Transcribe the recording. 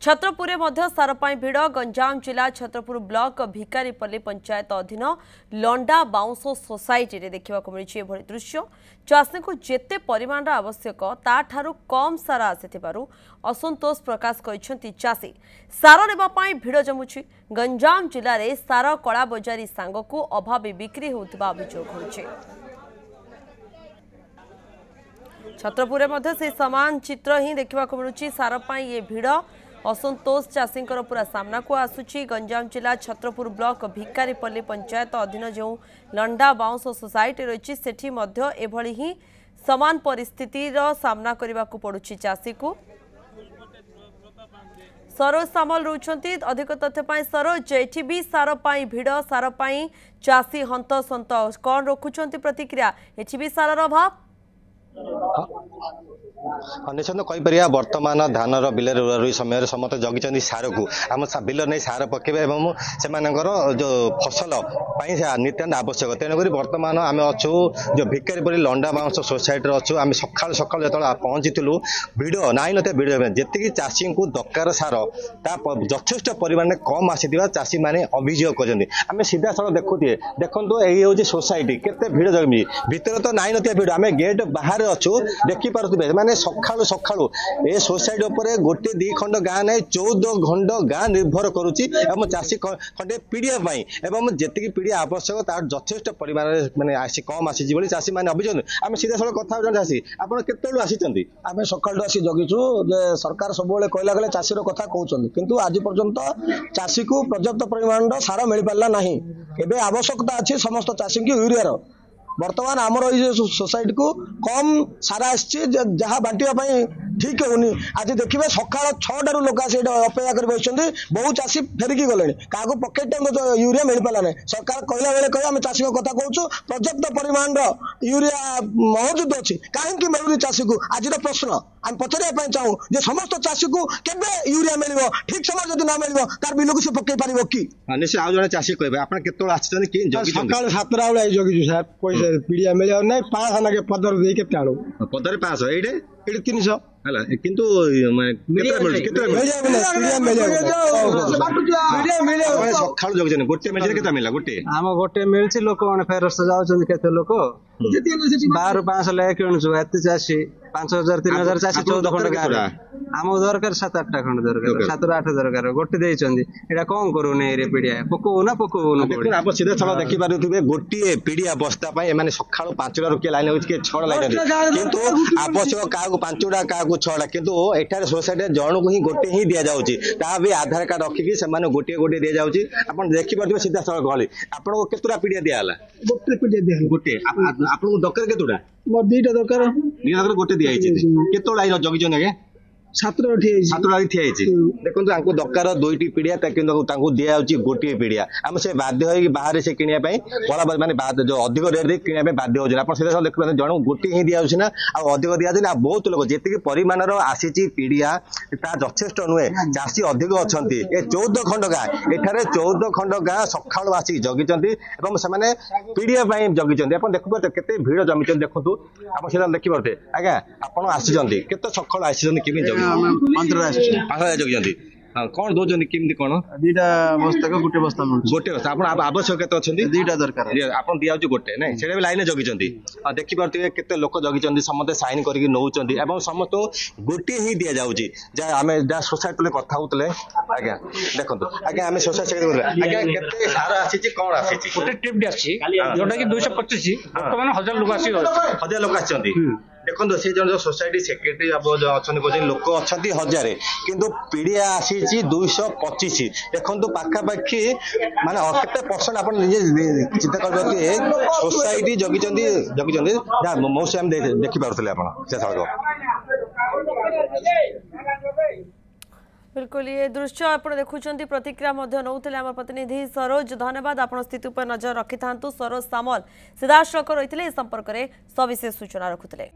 छत्रपुर मध्य सार भिड़ गंजाम जिला छत्रपुर ब्लॉक भिकारीपल्ली पंचायत अधीन लंडा बाउंस सोसाइटी रे देखा मिली दृश्य चाषी को जेते परिमाण आवश्यक ताठारु कम सार आसीथिबारु असंतोष प्रकाश करिसेंती चाषी सार नेबापाई भिड़ जमुछि। गंजाम जिले में सार कला बजारी सांगकु अभावी बिक्री होउतबा अभियोग होइछे। छत्रपुर मध्य से समान चित्र ही देखा मिलूँ सार पाई ये भिड़ असंतोष चाषी पूरा सामना को आसुची। गंजाम जिला छत्रपुर ब्लॉक भिकारीपल्ली पंचायत अधीन जो लंडा बाउंस सोसाइटी रही सेठी मध्य एभली ही समान परिस्थितिर सामना करने को पड़ुछि चाषी को। सरोज सामल रोचंती अधिक तथ्य सरोज एठी भी सार पाई भिड़ सार पाई चाषी हंत सत कौन रखुंट प्रतिक्रिया एठी भी सार अभाव निश्चित कहीपर बर्तमान धान बिल रुई समय समस्त जगिंट सार को आम बिल नहीं सार पकेबे से जो फसल नित्यान आवश्यक तेणुक बर्तमान आम अच्छु जो भिकारीपल्ली लंडा बाउंस सोसाइटी अच्छु आम सकाल सकाल जो पहुंचीलु भिड़ नाई ना भिड़ जी चाषी को दरकार सार यथेष परिमाण कम आसी चाषी मैंने अभियोग कर सीधा सड़क देखुए देखो यही हूँ सोसाइटी केते भिड़ जमी भितर तो नाई ना भिड़ आम गेट बाहर अच्छु देखिपे माने सकालू सकालू ए सोसाइटी उपरे गोटे दी खंड गाँ नहीं 14 खंड गाँ निर्भर करुच्ची चाषी खंडे पीड़िया एवं जी पीड़िया आवश्यक तार यथेष परिमाण माने आसी कम आसी चाषी मैंने अभियोग आम सीधा सड़क कथा चाषी आप केतु आसी आम सकालू आसी जगिचु सरकार सब कहला गले चाषी कथा कहते किंतु आज पर्यंत चाषी को पर्याप्त परिमाण सार मिल पारा ना एवं आवश्यकता अच्छी समस्त चाषी की यूरिया बर्तमान आमर ये सोसाइटी को कम सारा आसी जहाँ बांटापी ठीक होनी आज देखिए सका 6टार लोक अपेक्षा कर बसते बहु चाषी फेरिकी गले क्या पकेट टाइम यूरिया मिल पारा ना सरकार कहला बेले कह आम चाषी कथा कहूँ पर्याप्त परिमाण यूरिया मौजूद अच्छी कहीं मिलूनी चाषी को आज प्रश्न आम पचारे चाहूँ समस्त चाषी को केबे यूरिया मिल ठीक समय जब न मिल तार बिल को सी पकई पार कि आज जन चाषी कहे आप सका 7टा बेले जगिचु सार पैसा पीड़िया मिल ना 500 ना पदर के पदर 500 ये 300 किंतु सका गोटे मिल के मिला गोटे आम गोटे मिलची लोक मैंने फेरस्त जाऊँ केते लोक 1200 लेके किणुचु एत चाषी 5000 3000 चाषी 14 खंड गाँव आम दरकार 7-8टा खंड दरकार 7-8 दरकार गोटे देटा कौन करू नहीं पीड़िया पकऊ ना पकऊन आप सीधा सड़क देखिपे गोटे पीड़िया बस्ता सका 5टा किए लाइन किए 6 लाइन किंतु आवश्यक क्या 5टा क्या 6टा किंतु एठार सोसाइटी जन को ही गोटे ही दि जाऊँगी भी आधार कार्ड रखिकी से गोटे गोटे दि जाऊँगी आप देखिपे सीधा सड़क गली आपको केतुटा पीड़िया दिहला गोटे आपको दरकार केतुटा मोर 2टा दरकार गोटे दिखाई केत जगिचन आगे 7टा ठिया देखो दरकार 2टी पीड़िया दि जाऊँगी गोटे पीड़िया आम से बाध्य हो बाहर से किनापी कला माने जो अधिक रेट दे कि बाध्य हो सीधा देखते जन गोटे ही दि जाऊँगी ना अधिक दि जाए बहुत लोग जी परिमाण आसी पीड़िया यथेष नुहे चाषी अधिक अच्छा ये 14 खंड गाँ एठारे 14 खंड गाँ सका आसिक जगिंट से पीड़िया जगिंट आप देखिए केते भिड़ जमी देखो आप सीधा देखिपे आज्ञा आप आसी केते सका आसी 5 जगिंट हाँ कौन दौरान केमती कौन 2टा बस्ता गोटे बस्ता गोटे बस्ता आप आवश्यक केते अच्छा 2टा दरकार आप दि जाऊँ गोटे ना से लाइन जगिंट देखिपे केते लोक जगिंट समस्त साइन करके नौ समस्त गोटे ही दि जाऊँगी जहाँ आम जहाँ सोसाइटी कथा होते आज्ञा देखो आज्ञा आम सोसाइटी आज्ञा केते सार आसी कौन आसी गोटे ट्रिप आसी जोटा कि 225 बर्तमान 1000 लोक आसी 1000 लोक आसी देखो से जो सोसाइटी सेक्रेटरी अच्छा लोक अच्छा 1000 किंतु पीड़िया आसी 225 देखो पाखापाखि माने केते परसेंट आप चिंता कर सोसाइटी जगिंट मौसम आम देखिपे आप से सड़क बिल्कुल ये दृश्य आप देखुं प्रतिक्रिया नौते आम प्रतिनिधि सरोज धन्यवाद आप स्थिति पर नजर रखि था सरोज सामल सीधासख रही संपर्क में सविशेष सूचना रखुले।